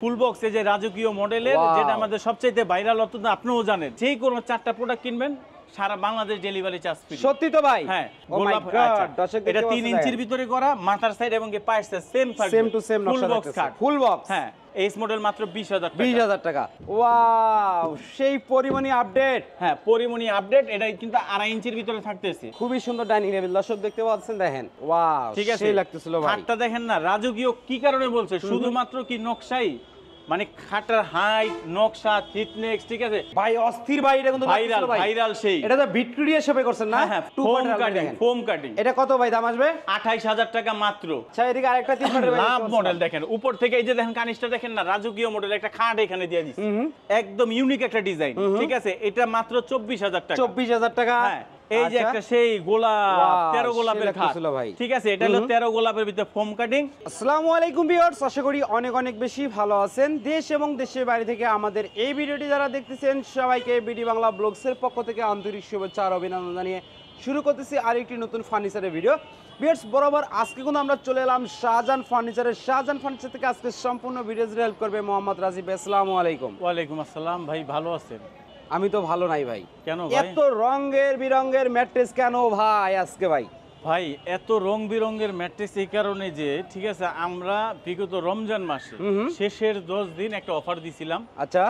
ফুল বক্সে যে রাজকীয় মডেলের যেটা আমাদের সবচেয়ে ভাইরাল অত্যন্ত আপনিও জানেন, যে কোনো 4টা প্রোডাক্ট কিনবেন সারা বাংলাদেশ ডেলিভারি চার্জ ফ্রি। সত্যি তো ভাই? হ্যাঁ, Oh my God, দর্শক দেখতে এটা 3 পাচ্ছেন ইঞ্চির ভিতরে করা, মাথার সাইড এবং পায়ের সাইড সেম থাকবে, সেম টু সেম ফুল নকশা বক্স থাকতেছে কাট। Full box. হ্যাঁ, এই মডেল মাত্র 20,000 টাকা। 20,000 টাকা। ওয়াও, সেই পরিমাণই আপডেট। হ্যাঁ, পরিমণি আপডেট। এটা কিন্তু 2.5 ইঞ্চির ভিতরে থাকতেছে। খুবই সুন্দর ডাইনিং টেবিল, দর্শক দেখতে পাচ্ছেন, দেখেন ওয়াও, ঠিক আছে, সেই লাগতেছিল ভাই। খাটটা দেখেন না, রাজকীয় কি কারণে বলছে, শুধুমাত্র কি নকশাই, মানে খাটার হাইট, নকশা, থিকনেস, ঠিক আছে ভাই অস্থির ভাই, এটা কিন্তু ভাইরাল ভাইরাল সেই। এটা তো ভিক্টোরিয়া শপে করছেন না? হ্যাঁ, Two ফোম part কাটিং, দেখেন। Foam cutting. এটা কত ভাই দাম আসবে? 28,000 টাকা মাত্র। আচ্ছা, এদিকে আরেকটা 3 পার্টের লাভ মডেল দেখেন, উপর থেকে এই যে দেখেন কানিসটা দেখেন না, রাজকীয় মডেল একটা খাট এখানে দিয়ে দিচ্ছি, একদম ইউনিক একটা ডিজাইন, ঠিক আছে। এটা মাত্র 24,000 টাকা। 24,000 টাকা। হ্যাঁ, এই যে একটা সেই গোলাপ, 13 গোলাপের খাট, ভাই। ঠিক আছে। এটা হলো 13 গোলাপের ভিতরে ফোম কাটিং। আসসালামু আলাইকুম ভিউয়ার্স, আশা করি অনেক অনেক বেশি ভালো আছেন। দেশ এবং দেশের বাইরে থেকে আমাদের এই ভিডিওটি যারা দেখতেছেন, সবাইকে বিডি বাংলা ব্লগসের পক্ষ থেকে আন্তরিক শুভেচ্ছা আর অভিনন্দন জানিয়ে শুরু করতেছি আরেকটি নতুন ফার্নিচারের ভিডিও। ভিউয়ার্স, বরাবর আজকে কিন্তু আমরা চলে এলাম শাহজাহান ফার্নিচারের। শাহজাহান ফার্নিচার থেকে আজকে সম্পূর্ণ ভিডিওজ হেল্প করবে মোহাম্মদ রাজীব। আসসালামু আলাইকুম। ওয়ালাইকুম আসসালাম ভাই, ভালো আছেন? আমি তো ভালো নাই ভাই। কেন ভাই? এত রঙের বিরঙের ম্যাট্রেস কেন ভাই আজকে ভাই? ভাই এত রং বেরঙের ম্যাট্রেস এই কারণে যে, ঠিক আছে, আমরা বিগত রমজান মাসে শেষের 10 দিন একটা অফার দিছিলাম। আচ্ছা,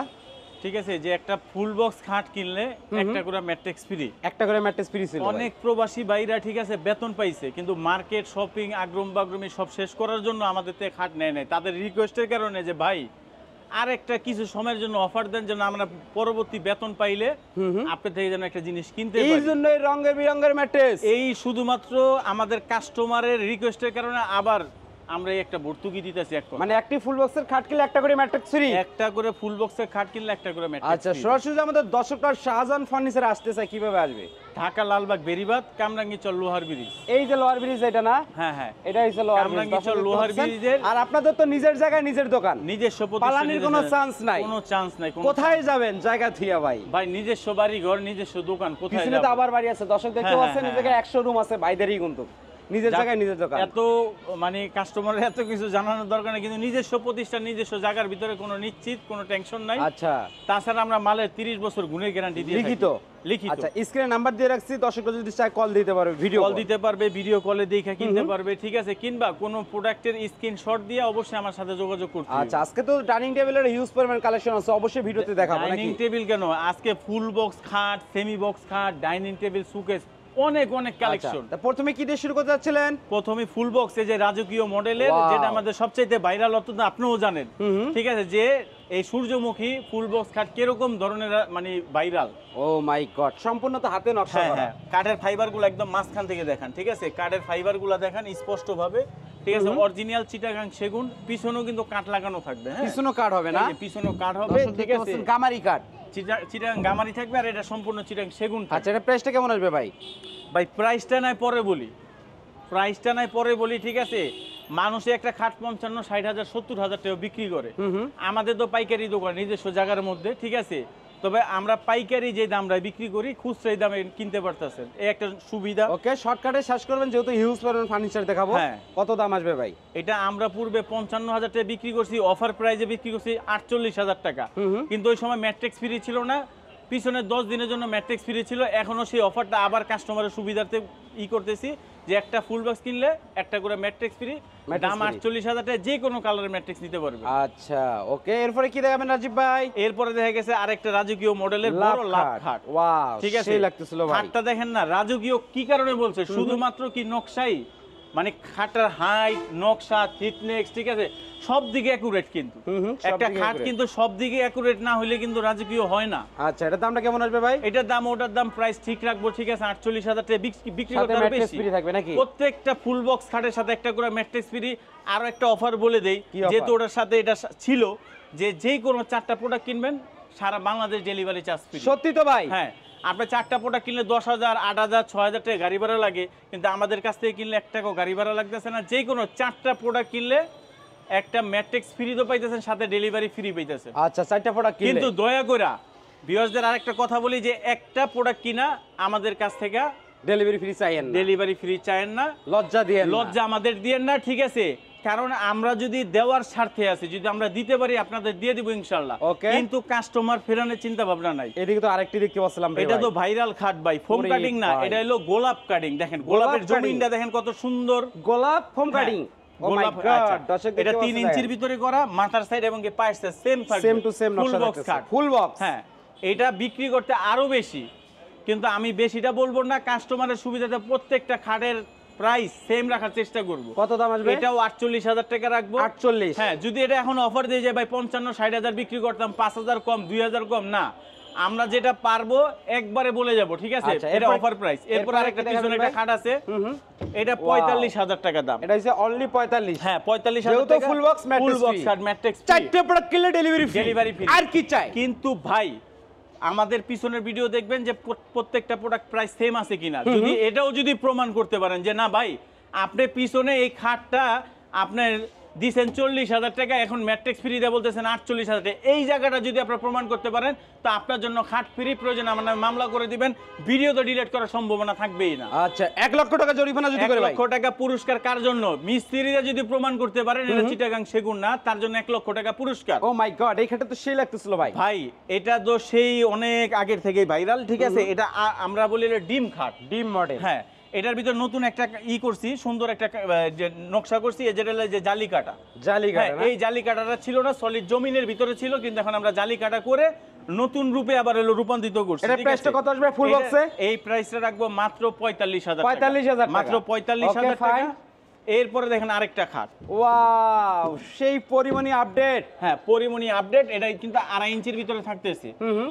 ঠিক আছে, যে একটা ফুল বক্স খাট কিনলে একটা করে ম্যাট্রেস ফ্রি। একটা করে ম্যাট্রেস ফ্রি ছিল। অনেক প্রবাসী ভাইরা, ঠিক আছে, বেতন পাইছে, কিন্তু মার্কেট শপিং আগ্রম বাগ্রমি সব শেষ করার জন্য আমাদের থেকে খাট নেয় নাই। তাদের রিকোয়েস্টের কারণে যে ভাই আর একটা কিছু সময়ের জন্য অফার দেন, যেন আমরা পরবর্তী বেতন পাইলে আপনার থেকে যেন একটা জিনিস কিনতে পারি। এই জন্যই রঙের বিরঙের ম্যাট্রেস। এই শুধুমাত্র আমাদের কাস্টমারের রিকোয়েস্টের কারণে আবার আমরা এই একটা ভর্তুকি দিতেছি। মানে একটি ফুল বক্সের খাট কিনলে একটা করে ম্যাট্রেস ফ্রি। একটা করে ফুল বক্সের খাট কিনলে একটা করে ম্যাট্রেস। আচ্ছা, সরাসরি আমাদের দর্শকরা শাহজাহান ফার্নিচার আসতে চায়, কিভাবে আসবে? ঢাকা লালবাগ বেরিবাদ কামরাঙ্গীরচর লোহার ব্রিজ। এই যে লোহার ব্রিজ, এটা না? হ্যাঁ হ্যাঁ, এটা হইছে লোহার ব্রিজ। কামরাঙ্গীরচর লোহার ব্রিজের। আর আপনাদের তো নিজের জায়গায় নিজের দোকান, নিজস্ব পালানির কোনো চান্স নাই। কোনো চান্স নাই। কোথায় যাবেন জায়গা থিয়া ভাই? ভাই নিজস্ব বাড়ি ঘর, নিজস্ব দোকান, কোথায় পিছনে যাব? তো আবার বাড়ি আছে, দর্শক দেখতে হ্যাঁ, পাচ্ছেন, এই হ্যাঁ, জায়গায় 100 রুম আছে ভাইদেরই, কিন্তু নিজের জায়গায় নিজের দোকান। এত মানে কাস্টমারের এত কিছু জানানোর দরকার নেই, কিন্তু নিজস্ব প্রতিষ্ঠান, নিজস্ব জায়গার ভিতরে কোনো নিশ্চিত কোনো টেনশন নাই। আচ্ছা, তাছাড়া আমরা মালের 30 বছর গুণের গ্যারান্টি দিয়ে লিখিত। লিখিত। আচ্ছা, স্ক্রিনে নাম্বার দিয়ে রাখছি, দর্শকরা যদি চায় কল দিতে পারবে, ভিডিও কল দিতে পারবে, ভিডিও কলে দেখে কিনতে পারবে, ঠিক আছে। কিংবা কোনো প্রোডাক্টের স্ক্রিনশট দিয়ে অবশ্যই আমার সাথে যোগাযোগ করতে হবে। আচ্ছা, আজকে তো ডাইনিং টেবিলের হিউজ পরিমাণ কালেকশন আছে, অবশ্যই ভিডিওতে দেখাবো নাকি? ডাইনিং টেবিল কেন, আজকে ফুল বক্স খাট, সেমি বক্স খাট, ডাইনিং টেবিল, সুকেস, অনেক অনেক কালেকশন। আচ্ছা, প্রথমে কি দিয়ে শুরু করতে যাচ্ছিলেন? প্রথমে ফুল বক্সে যে রাজকীয় মডেলের, যেটা আমাদের সবচেয়ে ভাইরাল অত্যন্ত আপনিও জানেন, ঠিক আছে, যে এই সূর্যমুখী ফুল বক্স খাট কিরকম ধরনের মানে ভাইরাল। ও মাই গড, সম্পূর্ণ তো হাতে নকশা হ্যাঁ করা। হ্যাঁ, কাঠের ফাইবারগুলো একদম মাঝখান থেকে দেখান, ঠিক আছে, কাঠের ফাইবারগুলো দেখান স্পষ্ট ভাবে, ঠিক আছে। অরিজিনাল চিটাগাং সেগুন, পিছনেও কিন্তু কাঠ লাগানো থাকবে। হ্যাঁ, পিছনো কাঠ হবে না? পিছনেও কাঠ হবে, ঠিক আছে, গামারি কাঠ, চিটাগাং গামারি থাকবে, আর এটা সম্পূর্ণ চিটাগাং সেগুন। আচ্ছা, এটা প্রাইসটা কেমন আসবে ভাই? ভাই প্রাইসটা নাই পরে বলি, ঠিক আছে। মানুষে একটা খাট 55, 60,000, 70,000 টাকা বিক্রি করে। আমাদের তো পাইকারি দোকান, নিজস্ব জায়গার মধ্যে, ঠিক আছে। তবে আমরা পাইকারি যে দামটা বিক্রি করি, খুচরা দামে কিনতে পারতেছেন, এই একটা সুবিধা। ওকে, শর্টকাটে শেষ করবেন, যেহেতু হিউজ পরিমাণ ফার্নিচার দেখাবো। হ্যাঁ। কত দাম আসবে ভাই? এটা আমরা পূর্বে 55,000 টাকা বিক্রি করছি, অফার প্রাইজে বিক্রি করছি 48,000 টাকা। কিন্তু ওই সময় ম্যাট্রিক্স ফ্রি ছিল না, পিছনে 10 দিনের জন্য ম্যাট্রিক্স ফ্রি ছিল। এখনো সেই অফারটা আবার কাস্টমারের সুবিধার্থে করতেছি, যে একটা ফুল বক্স কিনলে একটা করে ম্যাট্রিক্স ফ্রি, দাম 48,000 টাকা, যে কোনো কালারের ম্যাট্রিক্স নিতে পারবে। আচ্ছা, ওকে, এরপরে কি দেখাবেন রাজীব ভাই? এরপরে দেখা গেছে আরেকটা রাজকীয় মডেলের বড় লাভ খাট। ওয়াও, ঠিক আছে, সেই লাগতেছিল ভাই। খাটটা দেখেন না, রাজকীয় কি কারণে বলছে, শুধুমাত্র কি নকশাই, মানে খাটার হাইট, নকশা, থিকনেস, ঠিক আছে, সব দিকে অ্যাকুরেট। কিন্তু একটা খাট কিন্তু সব দিকে অ্যাকুরেট না হলে কিন্তু রাজকীয় হয় না। আচ্ছা, এটার দামটা কেমন আসবে ভাই? এটার দাম ওটার দাম প্রাইস ঠিক রাখবো, ঠিক আছে, 48,000 টাকা বিক্রি করতে হবে। বেশি ফ্রি থাকবে নাকি? প্রত্যেকটা ফুল বক্স খাটের সাথে একটা করে ম্যাট্রেস ফ্রি। আরো একটা অফার বলে দেই, যেহেতু ওটার সাথে এটা ছিল, যে কোনো 4টা প্রোডাক্ট কিনবেন সারা বাংলাদেশ ডেলিভারি চার্জ ফ্রি। সত্যি তো ভাই? হ্যাঁ, আপনি 4টা প্রোডাক্ট কিনলে 10,000, 8,000, 6,000 টাকা গাড়ি ভাড়া লাগে, কিন্তু আমাদের কাছ থেকে কিনলে 1 টাকাও গাড়ি ভাড়া লাগতেছে না। যে কোনো 4টা প্রোডাক্ট কিনলে একটা ম্যাট্রিক্স ফ্রি তো পাইতেছেন, সাথে ডেলিভারি ফ্রি পাইতেছেন। আচ্ছা, 4টা প্রোডাক্ট কিনলে। কিন্তু দয়া করে ভিউয়ারদের আরেকটা কথা বলি, যে একটা প্রোডাক্ট কিনা আমাদের কাছ থেকে ডেলিভারি ফ্রি চাইেন না, ডেলিভারি ফ্রি চাইেন না, লজ্জা দিয়ে লজ্জা আমাদের দিয়েন না, ঠিক আছে। কারণ আমরা যদি দেওয়ার স্বার্থে আছি, যদি আমরা দিতে পারি আপনাদের দিয়ে দিব ইনশাআল্লাহ। Okay. কিন্তু কাস্টমার ফেরানোর চিন্তা ভাবনা নাই। এদিকে তো আরেকটি দেখতে পাচ্ছিলাম রে এটা ভাই। তো ভাইরাল খাট ভাই, ফোম ওরে কাটিং না, ভাই। এটা হলো গোলাপ কাটিং। দেখেন গোলাপ গোলাপের cutting। জমিনটা দেখেন কত সুন্দর। গোলাপ ফোম হ্যাঁ, কাটিং। ও মাই গোলাপ, গড, আচ্ছা। দর্শক এটা 3 ইঞ্চির ভিতরে করা, মাথার সাইড এবং কি পায়ের সাইড সেম থাকবে, সেম টু সেম ফুল নকশা বক্স থাকতেছে খাট। Full box. হ্যাঁ, এটা বিক্রি করতে আরো বেশি, কিন্তু আমি বেশিটা বলবো না, কাস্টমারের সুবিধাতে প্রত্যেকটা খাটের প্রাইস সেম রাখার চেষ্টা করব। কত দাম আসবে? এটাও 48,000 টাকা রাখবো। 48। হ্যাঁ, যদি এটা এখন অফার দিয়ে যায় ভাই 55-60,000 বিক্রি করতাম, 5,000 কম, 2,000 কম না, আমরা যেটা পারবো একবারে বলে যাব, ঠিক আছে? আচ্ছা, এটা এরপর- অফার প্রাইস। এরপর এরপর আরেকটা একটা পিছনে দেখাবেন একটা ভাই? খাট আছে, হুম। এটা Wow। 45,000 টাকা দাম। এটা হচ্ছে অনলি 45। হ্যাঁ, 45,000 যেহেতু টাকা, full box mattress full box free। খাট, ম্যাট্রিক্স চারটে প্রোডাক্ট কিনলে ডেলিভারি ফ্রি। Delivery free। আর কি চাই? কিন্তু ভাই আমাদের পিছনের ভিডিও দেখবেন যে প্রত্যেকটা প্রোডাক্ট প্রাইস সেম আছে কিনা। যদি এটাও যদি প্রমাণ করতে পারেন যে না ভাই আপনি পিছনে এই খাটটা আপনার দিছেন 40,000 টাকা, এখন ম্যাট্রিক্স ফ্রি দিয়ে বলতেছেন 48,000 টাকা, এই জায়গাটা যদি আপনারা প্রমাণ করতে পারেন তো আপনার জন্য খাট ফ্রি, প্রয়োজন আমার নামে মামলা করে দিবেন, ভিডিও তো ডিলিট করার সম্ভাবনা থাকবেই না। আচ্ছা, 1 লক্ষ টাকা জরিমানা যদি 1 করে ভাই। লক্ষ টাকা পুরস্কার কার জন্য? মিস্ত্রিরা যদি প্রমাণ করতে পারেন এটা চিটাগাং সেগুন না, তার জন্য 1 লক্ষ টাকা পুরস্কার। ও মাই গড, এই খাটটা তো সেই লাগতেছিল ভাই। ভাই এটা তো সেই অনেক আগের থেকেই ভাইরাল, ঠিক আছে? এটা আমরা বলি এটা ডিম খাট। ডিম মডেল। হ্যাঁ, এটার ভিতর নতুন একটা করছি, সুন্দর একটা যে নকশা করছি, যেটা হলো যে জালি কাটা। জালি হ্যাঁ, কাটা। এই জালি কাটাটা ছিল না, সলিড জমিনের ভিতরে ছিল, কিন্তু এখন আমরা জালি কাটা করে নতুন রূপে আবার হলো রূপান্তরিত করছি। এটার ঠিক প্রাইসটা আছে? কত আসবে ফুল এটা- বক্সে? এই প্রাইসটা রাখবো মাত্র 45,000 টাকা। 45,000 টাকা। মাত্র 45,000 Okay, fine. টাকা। এরপরে দেখেন আরেকটা খাট। ওয়াও, সেই পরিমাণই আপডেট। হ্যাঁ, পরিমণি আপডেট, এটা কিন্তু 2.5 ইঞ্চির ভিতরে থাকতেছে।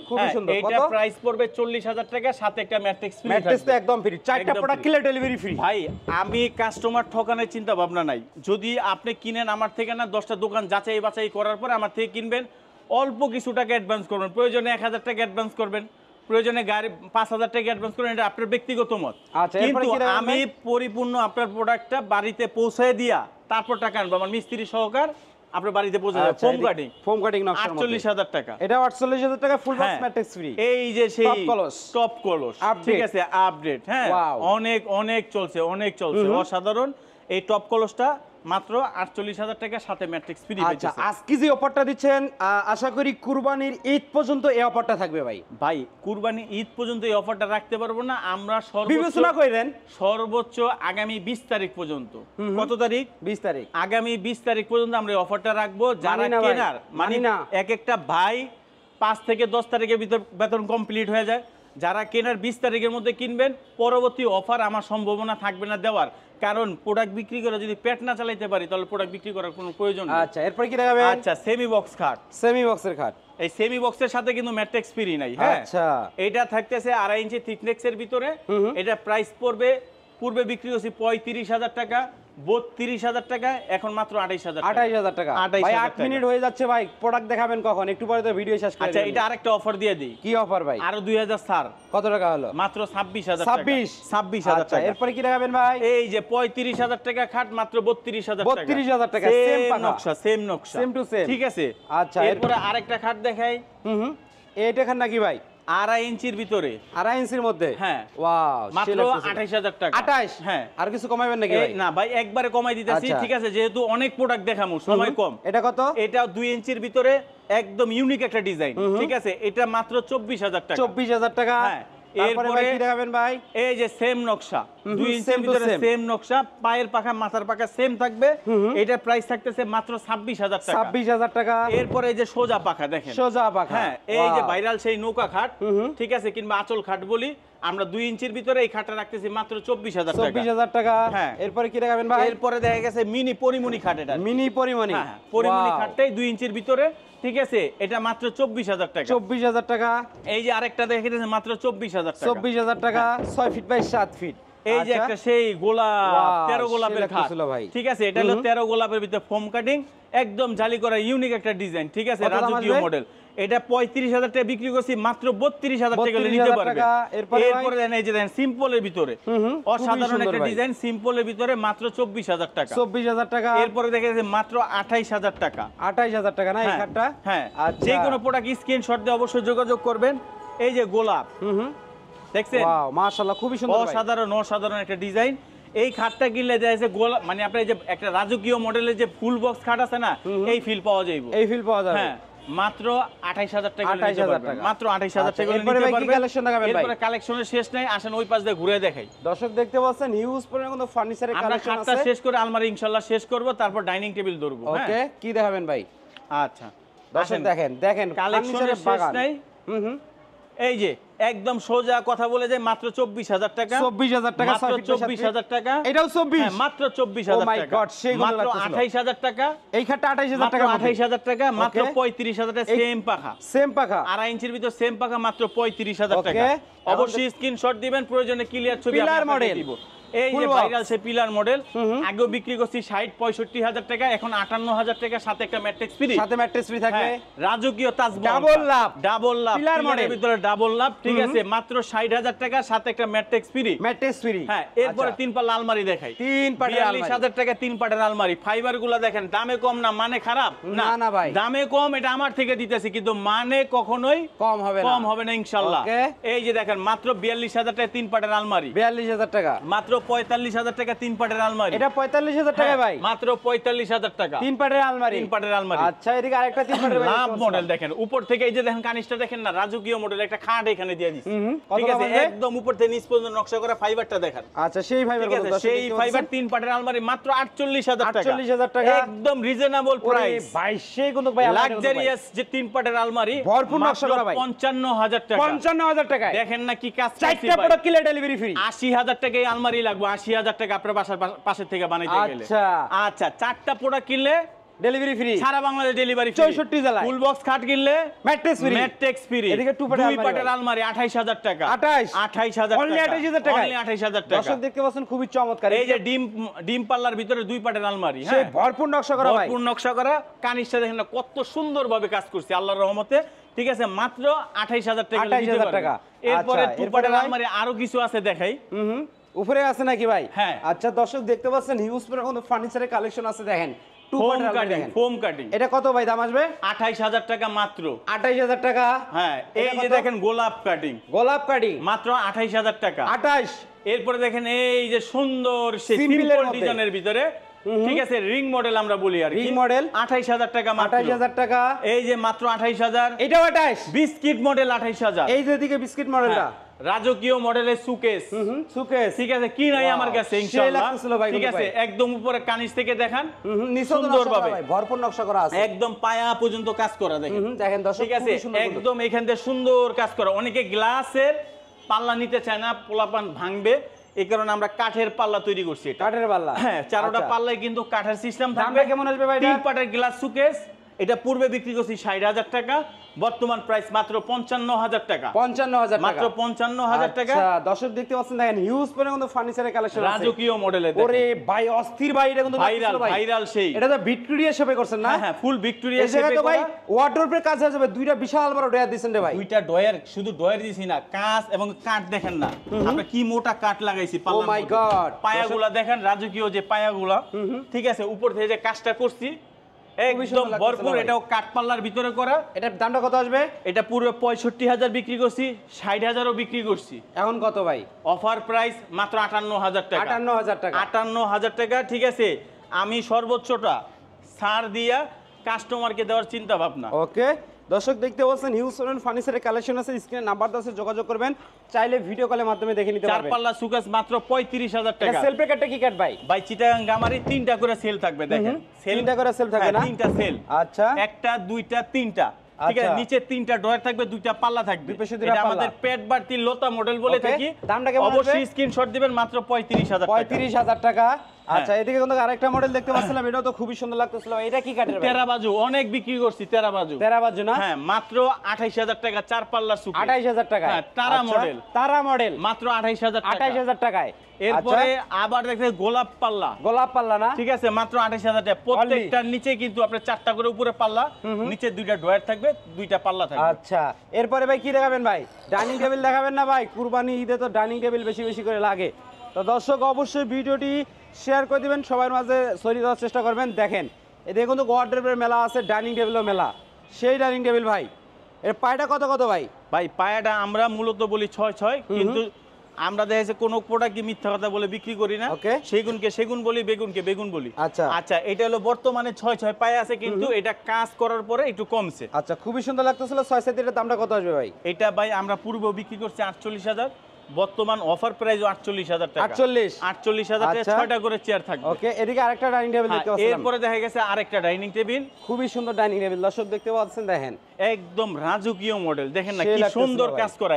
খুবই সুন্দর। এটা কত? প্রাইস পড়বে 40,000 টাকা, সাথে একটা ম্যাট্রিক্স ফ্রি ম্যাট্রেস তো থাকবে। একদম ফ্রি। চারটা একদম প্রোডাক্ট free। কিনলে ডেলিভারি ফ্রি। ভাই আমি কাস্টমার ঠকানোর চিন্তা ভাবনা নাই। যদি আপনি কিনেন আমার থেকে না, 10টা দোকান যাচাই বাছাই করার পরে আমার থেকে কিনবেন, অল্প কিছু টাকা অ্যাডভান্স করবেন, প্রয়োজনে 1,000 টাকা অ্যাডভান্স করবেন, প্রয়োজনে গাড়ি 5,000 টাকা অ্যাডভান্স করবেন, এটা আপনার ব্যক্তিগত মত। আচ্ছা, এরপরে কিন্তু কি রাখবেন আমি ভাই? পরিপূর্ণ আপনার প্রোডাক্টটা বাড়িতে পৌঁছায় দিয়া তারপর টাকা আনবো, আমার মিস্ত্রি সহকার আপনার বাড়িতে পৌঁছে যাবে। ফোম কাটিং, ফোম কাটিং নকশার মধ্যে। 48,000 টাকা। এটা 48,000 টাকা ফুল বক্স হ্যাঁ, ম্যাট্রেস ফ্রি। এই যে সেই Top কলস। টপ কলস, Update। ঠিক আছে, আপডেট। হ্যাঁ, Wow। অনেক অনেক চলছে, অনেক চলছে, অসাধারণ। এই টপ কলসটা মাত্র 48,000 টাকা, সাথে ম্যাট্রিক্স ফ্রি আচ্ছা, পেয়েছে। আজকে যে অফারটা দিচ্ছেন, আশা করি কুরবানির ঈদ পর্যন্ত এই অফারটা থাকবে ভাই। ভাই কুরবানি ঈদ পর্যন্ত এই অফারটা রাখতে পারবো না, আমরা বিবেচনা করেন সর্বোচ্চ আগামী 20 তারিখ পর্যন্ত। কত তারিখ? 20 তারিখ। আগামী 20 তারিখ পর্যন্ত আমরা এই অফারটা রাখবো। যারা মানি না ভাই, কেনার মানি না। এক একটা ভাই 5 থেকে 10 তারিখের ভিতর বেতন কমপ্লিট হয়ে যায়, যারা কেনার 20 তারিখের মধ্যে কিনবেন, পরবর্তী অফার আমার সম্ভাবনা থাকবে না দেওয়ার, কারণ প্রোডাক্ট বিক্রি করে যদি পেট না চালাইতে পারি তাহলে প্রোডাক্ট বিক্রি করার কোনো প্রয়োজন নেই। আচ্ছা, এরপর কি দেখাবেন? আচ্ছা, সেমি বক্স খাট। সেমি বক্সের খাট। এই সেমি বক্সের সাথে কিন্তু ম্যাট্রিক্স ফ্রি নাই। হ্যাঁ, আচ্ছা। এটা থাকতেছে 2.5 ইঞ্চি থিকনেসের ভিতরে। এটা প্রাইস পড়বে, পূর্বে বিক্রি হচ্ছে 35,000 টাকা, 32,000 টাকা, এখন মাত্র 28,000 টাকা। 28,000 টাকা। 28,000 ভাই 8 টাকা। মিনিট হয়ে যাচ্ছে ভাই, প্রোডাক্ট দেখাবেন কখন? একটু পরে তো ভিডিও শেষ করে আচ্ছা, দিবেন। এটা আরেকটা অফার দিয়ে দিই। কি অফার ভাই? আরো 2,000 ছাড়, কত টাকা হলো? মাত্র 26,000 টাকা। 26,000 টাকা। এরপরে কি দেখাবেন ভাই? এই যে 35,000 টাকা খাট, মাত্র 32,000 টাকা। 32,000 টাকা, Same same পাকা। নকশা, সেম নকশা, Same to same। ঠিক আছে। আচ্ছা, এরপরে আরেকটা খাট দেখাই, এইটা খান নাকি ভাই? 2.5 ইঞ্চির ভিতরে। 2.5 ইঞ্চির মধ্যে? হ্যাঁ। ওয়াও, মাত্র 28,000 টাকা। 28? হ্যাঁ। আর কিছু কমাইবেন নাকি এই ভাই? না ভাই, একবারে কমাই দিতেছি, আচ্ছা। ঠিক আছে, যেহেতু অনেক প্রোডাক্ট দেখামু, সময় কম। এটা কত? এটা 2 ইঞ্চির ভিতরে একদম ইউনিক একটা ডিজাইন, ঠিক আছে, এটা মাত্র 24,000 টাকা। 24,000 টাকা। হ্যাঁ। তারপরে ভাই এরপরে কি দেখাবেন ভাই? এই যে সেম নকশা, 2 ইঞ্চির same to ভিতরে same। সেম নকশা, পায়ের পাখা মাথার পাখা সেম থাকবে। এটা প্রাইস থাকতেছে মাত্র 26,000 টাকা। 26,000 টাকা। এরপরে এই যে সোজা পাখা দেখেন, সোজা পাখা। হ্যাঁ, এই যে Wow। ভাইরাল সেই নৌকা খাট, ঠিক আছে, কিংবা আঁচল খাট বলি আমরা, 2 ইঞ্চির ভিতরে এই খাটটা রাখতেছি মাত্র 24,000 টাকা। 24,000 টাকা। হ্যাঁ। এরপরে কি দেখাবেন ভাই? এরপরে দেখা গেছে মিনি পরিমণি খাট, এটা মিনি পরিমাণি। হ্যাঁ, পরিমণি Wow। খাটটাই 2 ইঞ্চির ভিতরে, ঠিক আছে, এটা মাত্র 24,000 টাকা। 24,000 টাকা। এই যে আরেকটা দেখে দিয়েছে মাত্র 24,000 টাকা। 24,000 টাকা, 6 ফিট বাই 7 ফিট। এই যে আচ্ছা। একটা সেই গোলাপ, Wow, 13 গোলাপের সেই খাট, লাগতেছিল ভাই। ঠিক আছে, এটা হলো 13 গোলাপের ভিতরে ফোম কাটিং, একদম জালি করা ইউনিক একটা ডিজাইন, ঠিক আছে, কত দাম রাজকীয় আসবে? মডেল। এটা 35,000 টাকা বিক্রি করছি, মাত্র 32,000 টাকা নিতে 32,000 পারবে। টাকা। এরপরে ভাই? এরপরে দেন এই যে দেন সিম্পলের ভিতরে, অসাধারণ সুন্দর একটা ভাই। ডিজাইন, সিম্পলের ভিতরে মাত্র 24,000 টাকা। 24,000 টাকা। এরপরে দেখা যাচ্ছে মাত্র 28,000 টাকা। 28,000 টাকা না এই হ্যাঁ, খাটটা? হ্যাঁ, আচ্ছা। যে কোনো প্রোডাক্ট স্ক্রিনশট দিয়ে অবশ্যই যোগাযোগ করবেন। এই যে গোলাপ, দেখছেন, ওয়াও, মাশাআল্লাহ, খুবই সুন্দর ভাই। অসাধারণ অসাধারণ একটা ডিজাইন। এই খাটটা কিনলে দেখা যাচ্ছে গোল মানে আপনার এই যে একটা রাজকীয় মডেলের যে ফুল বক্স খাট আছে না, এই ফিল পাওয়া যাইবো। এই ফিল পাওয়া যাবে। হ্যাঁ, মাত্র 28000 টাকা। 28000 টাকা, মাত্র 28000 টাকা এরপরে নিতে ভাই কি পারবেন। কালেকশন দেখাবেন ভাই? এরপরে কালেকশনের শেষ নাই, আসেন ওই পাশ দিয়ে ঘুরে দেখাই। দর্শক দেখতে পাচ্ছেন হিউজ পরিমাণ কিন্তু ফার্নিচারের আমরা কালেকশন খাটটা আছে। শেষ করে আলমারি ইনশাআল্লাহ শেষ করব, তারপর ডাইনিং টেবিল ধরবো। ওকে, কি দেখাবেন ভাই? আচ্ছা, দর্শক দেখেন কালেকশনের শেষ নাই। এই যে একদম সোজা কথা বলে যায়, মাত্র 24000 টাকা। 24000 টাকা, মাত্র 24000 টাকা। এটাও 24? হ্যাঁ, মাত্র 24000 Oh my টাকা। God, সেইগুলো মাত্র লাগতেছিল। 28000 টাকা। এই খাটটা 28000 মাত্র টাকা। 28000 টাকা। মাত্র Okay. 35000 টাকা। সেম পাখা, সেম পাখা, 2.5 ইঞ্চির ভিতর সেম পাখা, মাত্র 35000 টাকা। Okay. অবশ্যই স্ক্রিনশট দিবেন, প্রয়োজনে ক্লিয়ার ছবি Pillar আপনাকে model। দিব। এই Full যে box। ভাইরাল সে পিলার মডেল, আগেও বিক্রি করছি 60-65000 টাকা, এখন 58000 টাকা, সাথে একটা ম্যাট্রিক্স ফ্রি। সাথে ম্যাট্রেস ফ্রি থাকবে। রাজকীয় তাজমহল ডাবল লাভ, ডাবল লাভ পিলার মডেল ভিতরে ডাবল লাভ, ঠিক আছে, মাত্র 60000 টাকা, সাথে একটা ম্যাট্রিক্স ফ্রি। Mattress free. হ্যাঁ, এরপরে 3 পাল্লা আলমারি দেখাই। 3 পাটের আলমারি, 42000 টাকা 3 পাটের আলমারি। ফাইবার গুলো দেখেন, দামে কম না মানে খারাপ না না ভাই, দামে কম, এটা আমার থেকে দিতেছি, কিন্তু মানে কখনোই কম হবে না, কম হবে না ইনশাআল্লাহ। Okay. এই যে দেখেন, মাত্র 42000 টাকা 3 পাটের আলমারি। 42000 টাকা। মাত্র 45000 টাকা 3 পাটের আলমারি। এটা 45000 টাকা ভাই। মাত্র 45000 টাকা 3 পাটের আলমারি। 3 পাটের আলমারি। আচ্ছা, এদিকে আরেকটা 3 পাটের ভাই। লাভ মডেল দেখেন, উপর থেকে এই যে দেখেন কানিসটা দেখেন না, রাজকীয় মডেল একটা খাট এখানে দিয়ে দিছি। কত ঠিক আছে, দাম আছে? একদম উপর থেকে নিচ পর্যন্ত নকশা করা ফাইবারটা দেখেন। আচ্ছা, সেই ফাইবার ঠিক আছে, সেই ফাইবার 3 পাটের আলমারি মাত্র 48000 টাকা। 48000 টাকা, একদম রিজনেবল প্রাইস। ভাই সেই কিন্তু ভাই লাক্সারিয়াস যে 3 পাটের আলমারি, ভরপুর নকশা করা ভাই। 55000 টাকা। 55000 টাকা। দেখেন না কি কাজ করছি চারটা ভাই। প্রোডাক্ট কিলে ডেলিভারি ফ্রি। 80000 টাকা এই আলমারি লাগবে, 80000 টাকা আপনার বাসার পাশে থেকে বানাইতে গেলে। আচ্ছা আচ্ছা, 4টা প্রোডাক্ট কিনলে ডেলিভারি ফ্রি, সারা বাংলাদেশ ডেলিভারি ফ্রি। 64 জেলায়। ফুল বক্স খাট কিনলে ম্যাট্রেস ফ্রি, ম্যাট্রিক্স ফ্রি। এদিকে 2 পাটের 2 আলমারি পাটের ভাই। আলমারি 28000 টাকা। 28000 টাকা। অনলি 28000 টাকা। অনলি 28000 টাকা। দর্শক দেখতে পাচ্ছেন খুবই চমৎকার। এই যে ডিম পাল্লার ভিতরে 2 পাটের আলমারি, সেই হ্যাঁ, ভরপুর নকশা করা ভাই। ভরপুর নকশা করা। কানিসটা দেখেন না কত সুন্দরভাবে কাজ করছে আল্লাহর রহমতে। ঠিক আছে, মাত্র 28000 টাকা। 28000 টাকা। এরপরে আচ্ছা, 2 পাটের ভাই? আলমারি আরো কিছু আছে দেখাই। উপরে আছে নাকি ভাই? হ্যাঁ। আচ্ছা, দর্শক দেখতে পাচ্ছেন হিউজ পরিমাণ ফার্নিচারের কালেকশন আছে, দেখেন 2 ফোম পাটের আলমারি কাটিং, দেখেন। Foam cutting. এটা কত ভাই দাম আসবে? 28000 টাকা মাত্র। 28000 টাকা। হ্যাঁ, এই এটা যে কত? দেখেন গোলাপ কাটিং, গোলাপ কাটিং মাত্র 28000 টাকা। 28। এরপরে দেখেন এই যে সুন্দর সেই Simple এর সিম্পল মধ্যে। ডিজাইনের ভিতরে, ঠিক আছে, রিং মডেল আমরা বলি আর কি। রিং মডেল 28000 টাকা মাত্র। 28000 টাকা। এই যে মাত্র 28000। এটাও 28। Biscuit model 28000। এই যে এদিকে বিস্কিট মডেলটা, রাজকীয় মডেলের সুকেস। সুকেস। ঠিক আছে, কি নাই আমার কাছে সেই ইনশাআল্লাহ। লাগতেছিল ভাই, ঠিক কিন্তু আছে, ভাই। একদম উপরে কানিস থেকে দেখান, নিচে তো নকশা সুন্দরভাবে। করা ভাই, ভরপুর নকশা করা আছে। একদম পায়া পর্যন্ত কাজ করা দেখেন। দেখেন দর্শক, ঠিক আছে, খুবই সুন্দর কিন্তু। একদম এখান থেকে সুন্দর কাজ করা। অনেকে গ্লাসের পাল্লা নিতে চায় না, পোলাপান ভাঙবে, এই কারণে আমরা কাঠের পাল্লা তৈরি করছি এটা। কাঠের পাল্লা। হ্যাঁ, 4টা আচ্ছা। পাল্লায় কিন্তু কাঠের সিস্টেম থাকবে। দামটা কেমন আসবে ভাই? 3 পাটের গ্লাস সুকেস, এটা পূর্বে বিক্রি করছি 60000 টাকা, বর্তমান প্রাইস মাত্র 55000 টাকা। 55000 টাকা, মাত্র 55000 টাকা। আচ্ছা, দর্শক দেখতে পাচ্ছেন, দেখেন হিউজ পরিমাণ কিন্তু ফার্নিচারের কালেকশন আছে। রাজকীয় মডেলের ওরে ভাই, অস্থির ভাই, এটা কিন্তু ভাইরাল, লাগতেছিল ভাই। ভাইরাল সেই। এটা তো ভিক্টোরিয়া শেপে করছেন না? হ্যাঁ হ্যাঁ, ফুল ভিক্টোরিয়া এই জায়গায় শেপে তো ভাই করা। ওয়ার্ডরোবের কাজ হয়ে যাবে। দুইটা বিশাল বড় ডয়ার দিছেন রে ভাই। দুইটা ডয়ার, শুধু ডয়ার দিছি না, কাঁচ এবং কাঠ দেখেন না, আমরা কি মোটা কাঠ লাগাইছি ও পাল্লার মাই মধ্যে। গড। পায়াগুলা দেখেন, রাজকীয় যে পায়াগুলা, ঠিক আছে, উপর থেকে যে কাজটা করছি একদম সুন্দর লাগতেছে ভরপুর। ভাই। এটাও কাঠ পাল্লার ভিতরে করা। এটার দামটা কত আসবে? এটা পুরো 65000 বিক্রি করছি, 60000ও বিক্রি করছি। এখন কত ভাই? অফার প্রাইস মাত্র 58000 টাকা। 58000 টাকা। 58000 টাকা, ঠিক আছে। আমি সর্বোচ্চটা ছাড় দিয়া কাস্টমারকে দেওয়ার চিন্তা ভাবনা। ওকে, দর্শক দেখতে পাচ্ছেন হিউজ পরিমাণ ফার্নিচারের কালেকশন আছে। স্ক্রিনে নাম্বার আছে, যোগাযোগ করবেন, চাইলে ভিডিও কলের মাধ্যমে দেখে নিতে চার পারবেন। পাল্লা সুকেস মাত্র 35000 এটা টাকা। সেল প্যাকেটটা কি কাট ভাই? ভাই চিটাগাং গামারি 3টা করে সেল থাকবে দেখেন। তিনটা করে সেল থাকবে না? 3টা সেল। আচ্ছা, একটা, দুইটা, তিনটা। ঠিক আছে, আচ্ছা। নিচে 3টা ডয়ার থাকবে, 2টা পাল্লা থাকবে। দুই পাশে দুইটা এটা পাল্লা। আমাদের পেট বাড়তি লতা মডেল বলে Okay, থাকি। দামটা কেমন অবশ্যই আসবে? স্ক্রিনশট দিবেন, মাত্র 35000 টাকা। 35000 টাকা। আচ্ছা, এদিকে কিন্তু আরেকটা মডেল দেখতে পাচ্ছিলাম, এটাও তো খুবই সুন্দর লাগতেছিল। এটা কি কাটের ভাই? তেরা বাজু অনেক বিক্রি করছি, তেরা বাজু। তেরা বাজু না? হ্যাঁ, মাত্র 28000 টাকা 4 পাল্লার সুকেস। 28000 টাকা। হ্যাঁ, তারা আচ্ছা, মডেল। তারা মডেল মাত্র 28000 টাকা। 28000 টাকায়। এরপরে আচ্ছা, আবার দেখতে গোলাপ পাল্লা, গোলাপ পাল্লা না? ঠিক আছে, মাত্র 28000 টাকা। প্রত্যেকটার নিচে কিন্তু আপনার 4টা করে উপরে পাল্লা, নিচে 2টা ডয়ার থাকবে, 2টা পাল্লা থাকবে। আচ্ছা, এরপরে ভাই কি দেখাবেন ভাই? ডাইনিং টেবিল দেখাবেন না ভাই? কুরবানি ঈদে তো ডাইনিং টেবিল বেশি বেশি করে লাগে। তো দর্শক অবশ্যই ভিডিওটি শেয়ার করে দিবেন, সবার মাঝে ছড়িয়ে দেওয়ার চেষ্টা করবেন। দেখেন, এদিকে কিন্তু ওয়ার্ডরোবের মেলা আছে, ডাইনিং টেবিলও মেলা। সেই ডাইনিং টেবিল ভাই, এর পায়টা কত কত ভাই? ভাই পায়াটা আমরা মূলত বলি 6-6, কিন্তু আমরা দেখা যাচ্ছে কোনো প্রোডাক্ট মিথ্যা কথা বলে বিক্রি করি না। Okay. সেগুনকে সেগুন বলি, বেগুনকে বেগুন বলি। আচ্ছা। আচ্ছা, এটা হলো বর্তমানে 6 পায়ে আছে, কিন্তু এটা কাজ করার পরে একটু কমছে। আচ্ছা, খুবই সুন্দর লাগতেছিল। 6 সাইজ এর দামটা কত আসবে ভাই? এটা ভাই আমরা পূর্ব বিক্রি করছি 48,000, বর্তমান অফার প্রাইস 48,000 টাকা। 48,000 টাকা, 6টা করে চেয়ার থাকবে। ওকে, এদিকে আরেকটা ডাইনিং টেবিল দেখতে পাচ্ছেন। এরপরে দেখা গেছে আরেকটা ডাইনিং টেবিল, খুবই সুন্দর ডাইনিং টেবিল দর্শক দেখতে পাচ্ছেন, দেখেন একদম রাজকীয় মডেল, দেখেন না সেই কি লাগতেছে সুন্দর ভাই। কাজ করা।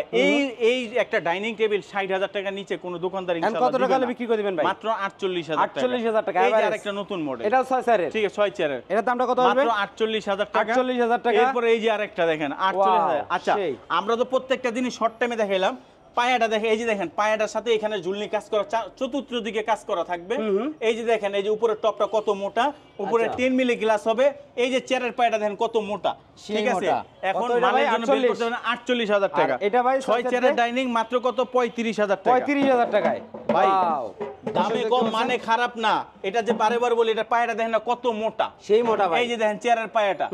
এই একটা ডাইনিং টেবিল 60,000 টাকার নিচে কোনো দোকানদার এখন ইনশাআল্লাহ কত টাকা দিবে হলে না। বিক্রি করে দিবেন ভাই? মাত্র 48,000 টাকা। 48,000 টাকা। এই যে average। আরেকটা নতুন মডেল, এটা 6 সাইজের, ঠিক আছে, 6 চেয়ারের, এটার দামটা কত মাত্র হবে? 48,000 টাকা। 48,000 টাকা। এরপরে এই যে আরেকটা দেখেন 48,000। Wow, আচ্ছা, সেই। আমরা তো প্রত্যেকটা জিনিস শর্ট টাইমে দেখাইলাম। পায়াটা দেখে, এই যে দেখেন পায়াটার সাথে এখানে ঝুলনি কাজ করা, চতুর্থ দিকে কাজ করা থাকবে। এই যে দেখেন, এই যে উপরের টপটা কত মোটা, উপরে আচ্ছা। 10 মিলি গ্লাস হবে। এই যে চেয়ারের পায়াটা দেখেন কত মোটা, সেই ঠিক আছে। মোটা। এখন কত এটা ভাই? মালের জন্য বের 48? করতে হবে 48,000 টাকা। আর এটা ভাই 6 চেয়ারের ডাইনিং মাত্র কত? 35,000 টাকা। 35,000 টাকায় ভাই, Wow! দামে দর্শক কম দেখতে মানে পাচ্ছেন? খারাপ না। এটা যে বারে বলি, এটা পায়াটা দেখেন না কত মোটা, সেই মোটা ভাই। এই যে দেখেন চেয়ারের পায়াটা,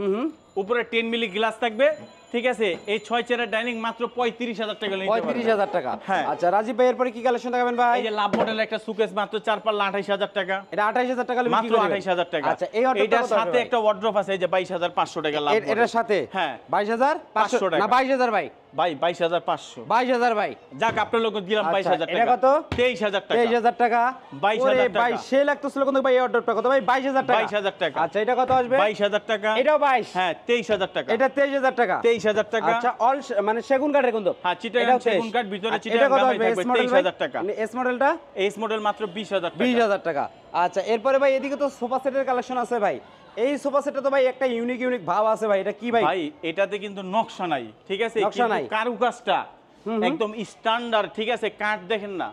উপরে 10 মিলি গ্লাস থাকবে, ঠিক আছে। এই 6 চেয়ারের ডাইনিং মাত্র 35,000 টাকা নিতে পারবেন। 35,000 টাকা। হ্যাঁ। আচ্ছা, রাজীব ভাই এরপরে কি কালেকশন দেখাবেন ভাই? এই যে লাভ মডেল একটা সুকেস মাত্র 4 পাল্লা 28,000 টাকা। এটা 28,000 টাকা হলে বিক্রি মাত্র করে দিবেন? 28,000 টাকা। আচ্ছা, এই অর্ডারটা এটার কত আসবে সাথে ভাই? একটা ওয়ার্ড্রপ আছে, এই যে 22,500 টাকা লাভ মডেল। এটার সাথে? হ্যাঁ। 22,500 টাকা। না 22,000 ভাই? ভাই 22,500। 22,000 ভাই। যাক, আপনার লোক দিলাম আচ্ছা, 22,000 এটা টাকা। কত? 23,000 টাকা। 23,000 টাকা। 22,000 ওরে ভাই, টাকা। সে লাগতেছিল কিন্তু ভাই এই অর্ডারটা কত ভাই? 22,000 টাকা। 22,000 টাকা। আচ্ছা, এটা কত আসবে? 22,000 টাকা। এটাও 22? হ্যাঁ, 23,000 টাকা। এটা 23,000 টাকা। 23,000 টাকা। আচ্ছা, অল মানে সেগুন কাঠের কিন্তু। হ্যাঁ, চিটাগাং এটাও সেগুন 23 কাঠ, ভিতরে আচ্ছা, চিটাগাং এটা কত গামাই আসবে? থাকবে, এস মডেল 23,000 টাকা। এস মডেলটা? এইচ মডেল মাত্র 20,000 টাকা। 20,000 টাকা। আচ্ছা, এরপরে ভাই এদিকে তো সোফা সেটের কালেকশন আছে ভাই। এই সোফা সেটে তো ভাই একটা ইউনিক ভাব আছে ভাই। এটা কি ভাই? ভাই, এটাতে কিন্তু নকশা নাই, ঠিক আছে, নকশা নাই। কিন্তু কারুকাজটা একদম স্ট্যান্ডার্ড, ঠিক আছে। কাঠ দেখেন না,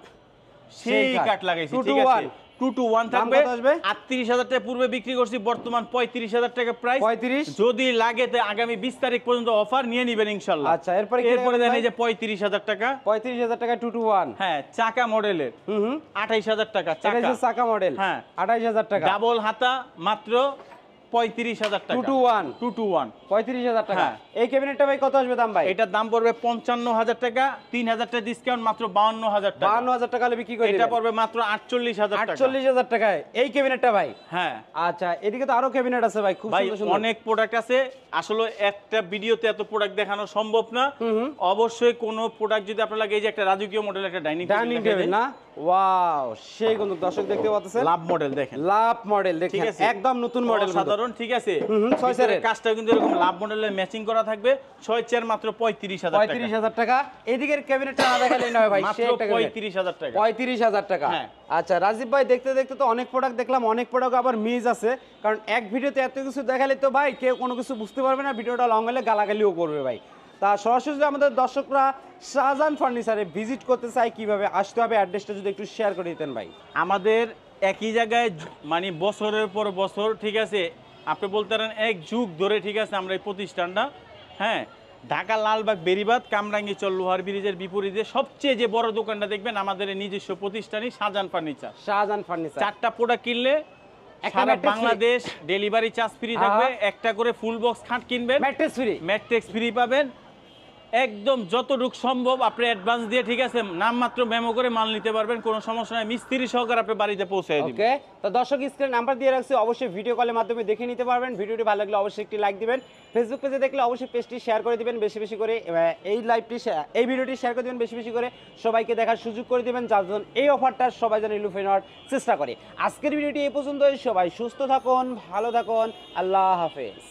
সেই কাঠ। কাঠ লাগাইছি, 2 to ঠিক আছে। 1 2 to 1 দাম থাকবে। কত আসবে? 38,000 টাকা পূর্বে বিক্রি করছি, বর্তমান 35,000 টাকা প্রাইস। 35? যদি লাগে তো আগামী 20 তারিখ পর্যন্ত অফার নিয়ে নেবেন ইনশাআল্লাহ। আচ্ছা, এরপরে কি এরপরে দেখাবেন দেন ভাই? এই যে 35,000 টাকা। 35,000 টাকা 2 to 1। হ্যাঁ, চাকা মডেলের 28,000 টাকা এটা চাকা। হচ্ছে চাকা মডেল। হ্যাঁ। 28,000 টাকা। ডাবল হাতা মাত্র 35,000 টাকা। 2 to 1 2 to 1। 35,000 টাকা। হ্যাঁ। এই ক্যাবিনেটটা ভাই কত আসবে দাম ভাই? এটার দাম পড়বে 55,000 টাকা, 3,000 টাকা ডিসকাউন্ট, মাত্র 52,000 টাকা। 52,000 টাকা হলে বিক্রি করে এটা দিবেন। পড়বে মাত্র 48,000 টাকা। 48,000 টাকায় এই ক্যাবিনেটটা ভাই। হ্যাঁ আচ্ছা, এদিকে তো আরো ক্যাবিনেট আছে ভাই, খুব ভাই, সুন্দর সুন্দর। অনেক প্রোডাক্ট আছে। আসলে একটা ভিডিওতে এত প্রোডাক্ট দেখানো সম্ভব না। অবশ্যই কোন প্রোডাক্ট যদি আপনার লাগে, এই যে একটা রাজকীয় মডেল একটা ডাইনিং ডাইনিং টেবিল না? ওয়াও, সেই কিন্তু দর্শক দেখতে পাচ্ছেন। লাভ মডেল দেখেন, লাভ মডেল ঠিক দেখেন, আছে, একদম নতুন মডেল সাধারণ, ঠিক আছে। ছয় চেয়ারের। কাজটা কিন্তু এরকম লাভ মডেলের ম্যাচিং করা থাকবে। 6 চেয়ার মাত্র 35,000 টাকা। 35,000 টাকা। এদিকের ক্যাবিনেটটা না দেখালেই নয় ভাই, মাত্র সেই একটা cabinet। 35,000 টাকা। 35,000 টাকা। হ্যাঁ। আচ্ছা, রাজীব ভাই দেখতে দেখতে তো অনেক প্রোডাক্ট দেখলাম, অনেক প্রোডাক্ট আবার মিস আছে, কারণ এক ভিডিওতে এত কিছু দেখালে তো ভাই কেউ কোনো কিছু বুঝতে পারবে না, ভিডিওটা লং হলে গালাগালিও করবে ভাই। তা সরাসরি যদি আমাদের দর্শকরা শাহজাহান ফার্নিচারে ভিজিট করতে চায়, কিভাবে আসতে হবে, অ্যাড্রেসটা যদি একটু শেয়ার করে দিতেন ভাই। আমাদের একই জায়গায় মানে বছরের পর বছর, ঠিক আছে, আপনি বলতে পারেন এক যুগ ধরে, ঠিক আছে, আমরা এই প্রতিষ্ঠানটা, হ্যাঁ, ঢাকা লালবাগ বেরিবাদ কামরাঙ্গি চর লোহার ব্রিজের বিপরীতে সবচেয়ে যে বড় দোকানটা দেখবেন আমাদের এই নিজস্ব প্রতিষ্ঠানই শাহজাহান ফার্নিচার। শাহজাহান ফার্নিচার। 4টা প্রোডাক্ট কিনলে একটা সারা mattress Bangladesh delivery charge free থাকবে। একটা করে ফুল বক্স খাট কিনবেন, ম্যাট্রেস ফ্রি। ম্যাট্রিক্স ফ্রি পাবেন। একদম যতটুকু সম্ভব আপনি অ্যাডভান্স দিয়ে, ঠিক আছে, নামমাত্র মেমো করে মাল নিতে পারবেন, কোনো সমস্যা নাই। মিস্ত্রি সহকারে আপনি বাড়িতে পৌঁছে দিবেন। ওকে, তো দর্শক স্ক্রিন নাম্বার দিয়ে রাখছি, অবশ্যই ভিডিও কলের মাধ্যমে দেখে নিতে পারবেন। ভিডিওটি ভালো লাগলে অবশ্যই একটি লাইক দিবেন, ফেসবুক পেজে দেখলে অবশ্যই পেজটি শেয়ার করে দিবেন বেশি বেশি করে, এই লাইভটি এই ভিডিওটি শেয়ার করে দিবেন বেশি বেশি করে, সবাইকে দেখার সুযোগ করে দিবেন, যার জন্য এই অফারটা সবাই যেন লুফে নেওয়ার চেষ্টা করে। আজকের ভিডিওটি এই পর্যন্তই, সবাই সুস্থ থাকুন, ভালো থাকুন, আল্লাহ হাফেজ।